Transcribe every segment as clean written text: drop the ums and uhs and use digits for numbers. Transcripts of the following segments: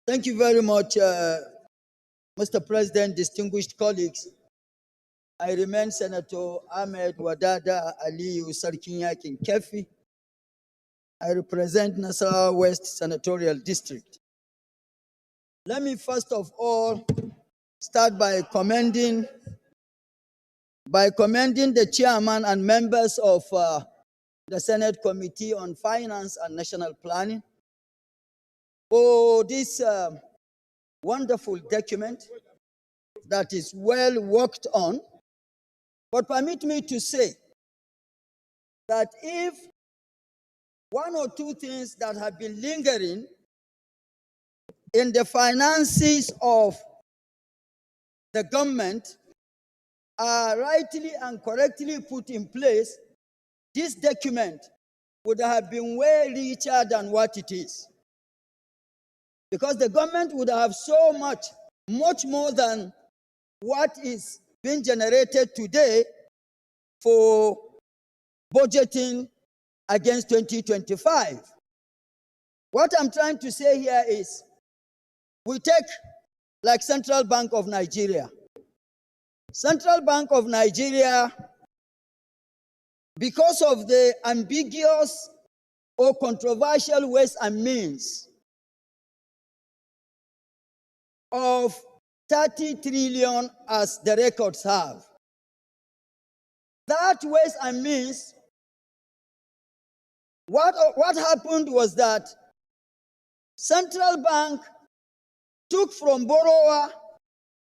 Thank you very much, Mr. President, distinguished colleagues. I remain Senator Ahmed Wadada Aliyu Sarkin Yakin Kefi. I represent Nasarawa West Senatorial District. Let me first of all start by commending the chairman and members of the Senate Committee on Finance and National Planning for this wonderful document that is well worked on. But permit me to say that if one or two things that have been lingering in the finances of the government are rightly and correctly put in place, this document would have been way richer than what it is. Because the government would have so much more than what is being generated today for budgeting against 2025. What I'm trying to say here is, we take like Central Bank of Nigeria. Central Bank of Nigeria, because of the ambiguous or controversial ways and means of 30 trillion as the records have. That ways and means, what happened was that Central Bank took from borrower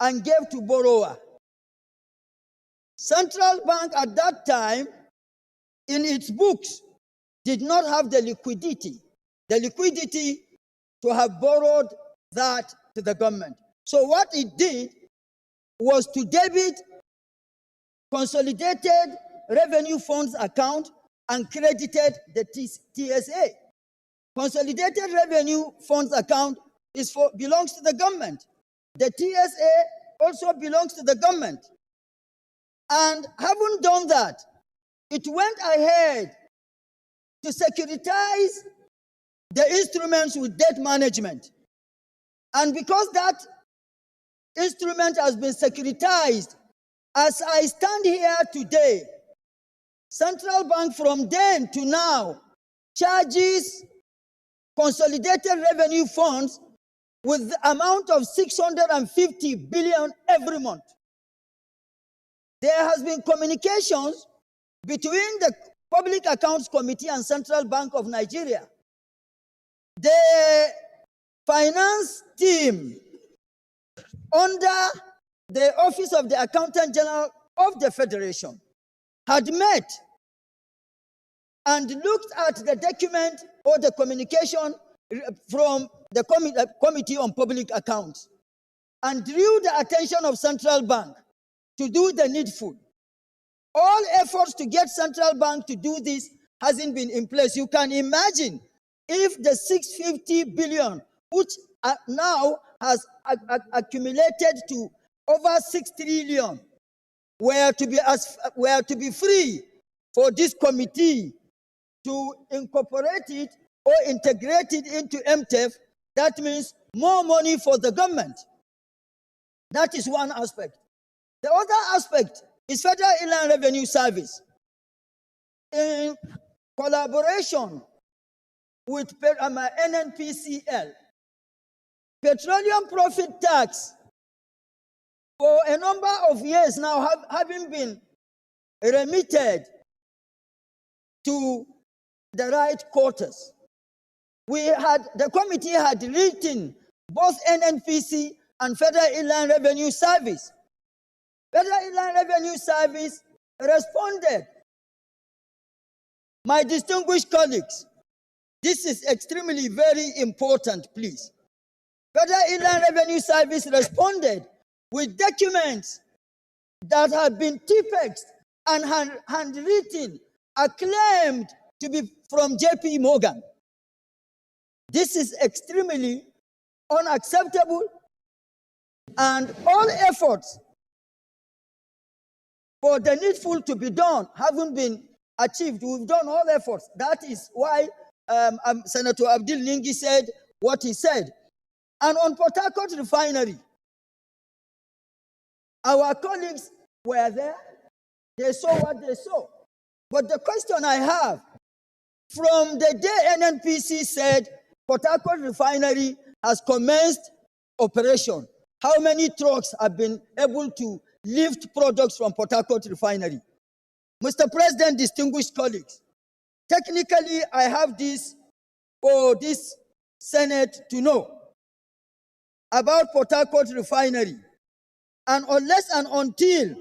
and gave to borrower. Central Bank at that time, in its books, did not have the liquidity to have borrowed that to the government. So what it did was to debit Consolidated Revenue Funds account and credited the TSA. Consolidated Revenue Funds account belongs to the government. The TSA also belongs to the government. And having done that, it went ahead to securitize the instruments with debt management. And because that instrument has been securitized, as I stand here today, Central Bank from then to now charges Consolidated Revenue Funds with the amount of 650 billion every month. There has been communications between the Public Accounts Committee and Central Bank of Nigeria. The finance team under the Office of the Accountant General of the Federation had met and looked at the document or the communication from the Committee on Public Accounts and drew the attention of Central Bank to do the needful. All efforts to get Central Bank to do this hasn't been in place. You can imagine if the 650 billion, which now has accumulated to over 6 trillion, were to be free for this committee to incorporate it or integrate it into MTEF. That means more money for the government. That is one aspect. The other aspect is Federal Inland Revenue Service. In collaboration with NNPCL, petroleum profit tax for a number of years now having been remitted to the right quarters. The committee had written both NNPC and Federal Inland Revenue Service. Federal Inland Revenue Service responded. My distinguished colleagues, this is extremely very important, please. Federal Inland Revenue Service responded with documents that have been typexed and handwritten, acclaimed to be from JP Morgan. This is extremely unacceptable, and all efforts for the needful to be done haven't been achieved. We've done all efforts. That is why Senator Abdul Ningi said what he said. And on Port-Harcourt Refinery, our colleagues were there. They saw what they saw. But the question I have, from the day NNPC said Port-Harcourt Refinery has commenced operation, how many trucks have been able to lift products from Port-Harcourt Refinery? Mr. President, distinguished colleagues, technically I have this for this Senate to know about Port-Harcourt Refinery. And unless and until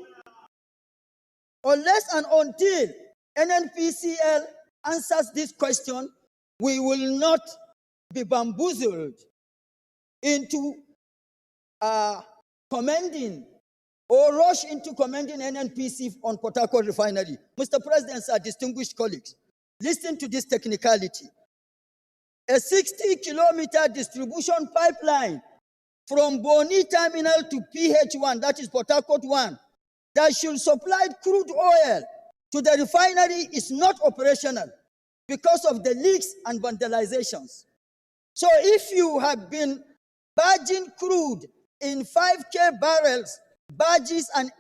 NNPCL answers this question, we will not be bamboozled into commending or rush into commending NNPC on Port-Harcourt Refinery. Mr. President, sir, distinguished colleagues, listen to this technicality. A 60-kilometer distribution pipeline from Boni Terminal to PH1, that is Port-Harcourt 1, that should supply crude oil to the refinery is not operational because of the leaks and vandalizations. So if you have been barging crude in 5K barrels, barges and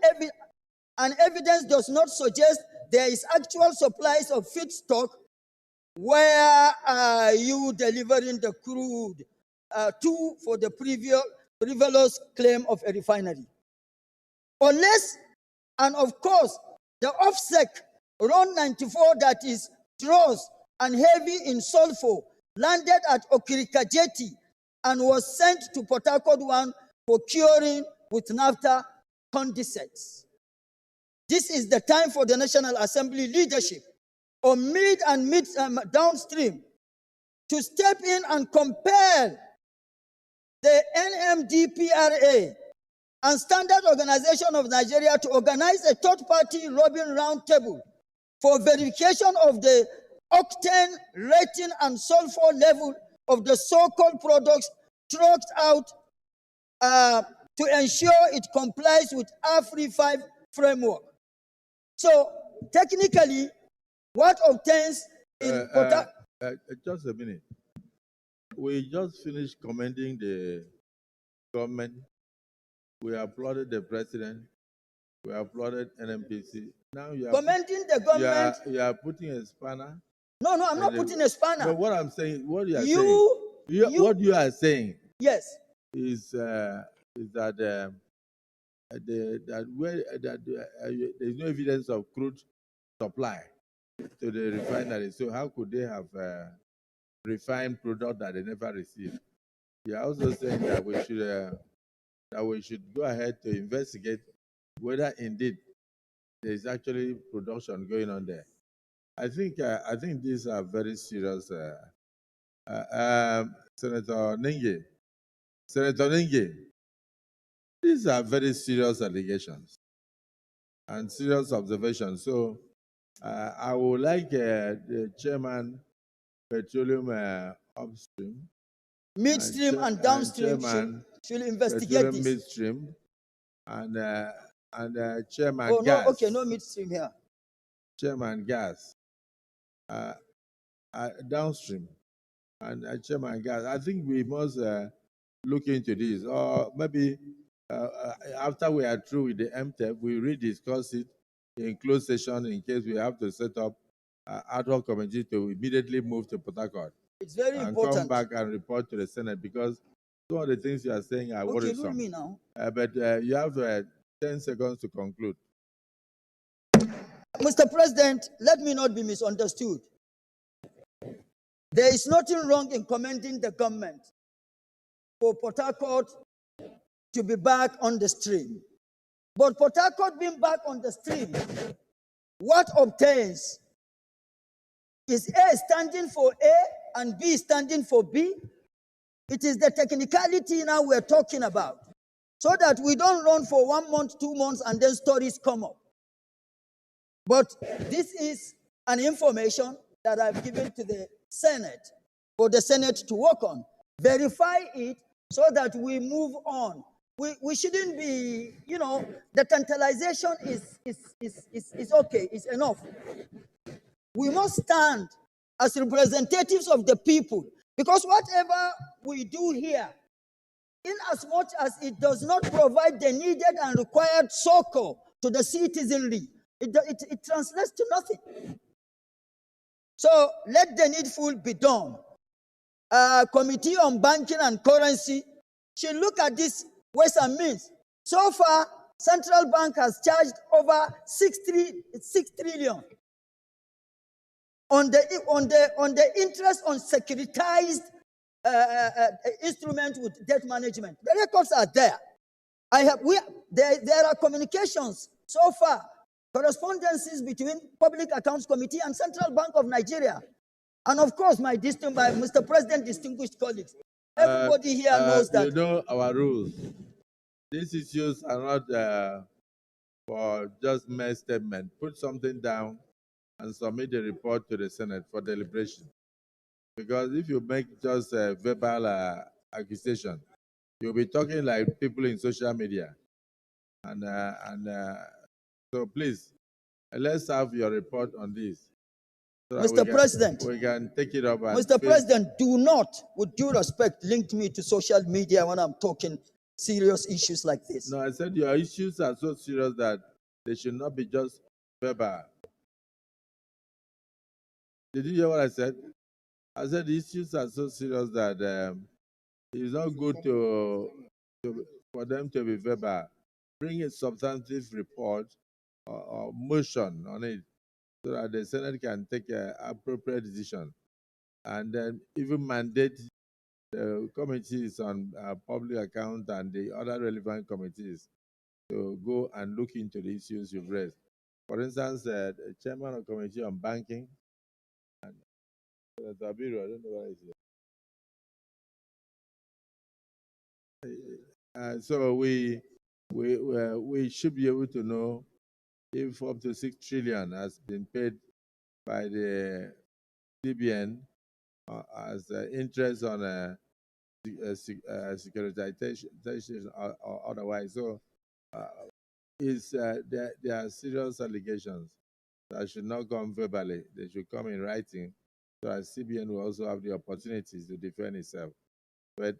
evidence does not suggest there is actual supplies of feedstock, where are you delivering the crude to for the frivolous claim of a refinery? Unless, and of course, the OFSEC Run 94 that is dross and heavy in sulfur landed at Okirika Jetty and was sent to Port-Harcourt 1 for curing with naphtha condensates. This is the time for the National Assembly leadership on mid and downstream to step in and compel the NMDPRA and Standard Organization of Nigeria to organize a third-party Robin Roundtable for verification of the octane rating and sulfur level of the so-called products trucked out to ensure it complies with AFRI 5 framework. So technically, what obtains in just a minute. We just finished commending the government. We applauded the president. We applauded NMPC. Now you are commending the government. You are putting a spanner. No, I'm not putting a spanner. But what I'm saying, what you are saying, yes, is that there's no evidence of crude supply to the refinery. So how could they have refined product that they never received? You are also saying that we should go ahead to investigate whether indeed there is actually production going on there. I think these are very serious. Senator Ninge, these are very serious allegations and serious observations. So I would like the chairman, petroleum upstream, midstream and downstream should investigate this. Midstream and chairman gas. No, okay, no midstream here. Chairman gas, downstream, and chairman gas. I think we must look into this, or maybe after we are through with the MTEP, we rediscuss it in closed session in case we have to set up ad hoc committee to immediately move to Port-Harcourt. It's very important. Come back and report to the Senate, because some of the things you are saying are worrisome. Okay, me now. But you have 10 seconds to conclude. Mr. President, let me not be misunderstood. There is nothing wrong in commending the government for Port-Harcourt to be back on the stream. But Port-Harcourt being back on the stream, what obtains? Is A standing for A and B standing for B? It is the technicality now we're talking about, so that we don't run for 1 month, 2 months, and then stories come up. But this is an information that I've given to the Senate for the Senate to work on. Verify it so that we move on. We shouldn't be, the tantalization is okay, it's enough. We must stand as representatives of the people, because whatever we do here in as much as it does not provide the needed and required succor to the citizenry, it translates to nothing. So let the needful be done. Committee on Banking and Currency should look at this ways and means. So far, Central Bank has charged over 6 trillion on the interest on securitized instrument with debt management. The records are there. There are communications so far, correspondences between Public Accounts Committee and Central Bank of Nigeria. And of course, my Mr. President, distinguished colleagues, everybody here knows that. You know our rules. These issues are not for just mere statement. Put something down and submit the report to the Senate for deliberation. Because if you make just a verbal accusation, you'll be talking like people in social media. And so please, let's have your report on this. So Mr. President, we can take it up. Mr. President, do not, with due respect, link me to social media when I'm talking serious issues like this. No, I said your issues are so serious that they should not be just verbal. Did you hear what I said? I said the issues are so serious that it's not good for them to be verbal. Bring a substantive report or motion on it so that the Senate can take an appropriate decision. And then even mandate the committees on public account and the other relevant committees to go and look into the issues you've raised. For instance, the chairman of the Committee on Banking, and Senator Abiru, I don't know what is it. So we should be able to know if up to 6 trillion has been paid by the CBN as interest on securitization or otherwise. So there are serious allegations that should not come verbally. They should come in writing, so that CBN will also have the opportunities to defend itself. But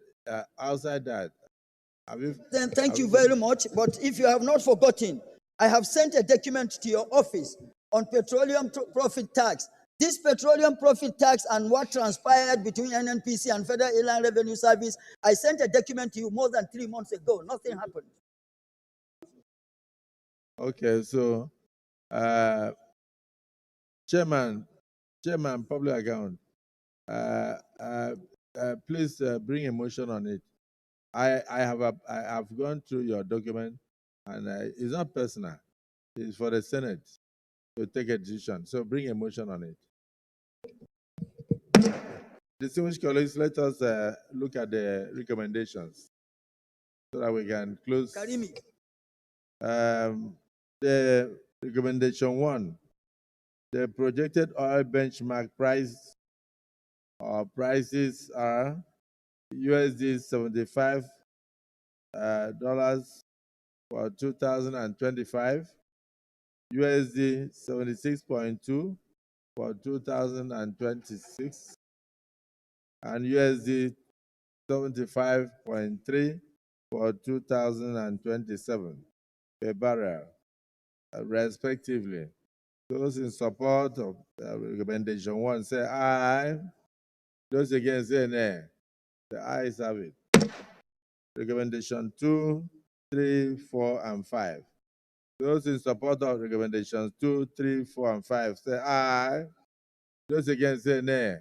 outside that, thank you very much. But if you have not forgotten, I have sent a document to your office on petroleum profit tax. This petroleum profit tax and what transpired between NNPC and Federal Inland Revenue Service, I sent a document to you more than 3 months ago. Nothing happened. Okay, so Chairman, Public Account, please bring a motion on it. I have gone through your document, and it's not personal. It's for the Senate to take a decision. So bring a motion on it. Distinguished colleagues, let us look at the recommendations so that we can close. Karimi. The recommendation 1, the projected oil benchmark price or prices are USD $75 for 2025, USD 76.2 for 2026, and USD 75.3 for 2027 per barrel, respectively. Those in support of recommendation 1 say aye. Those against say nay. The ayes have it. Recommendation 2, 3, 4, and 5. Those in support of recommendations 2, 3, 4, and 5 say aye. Those against say nay.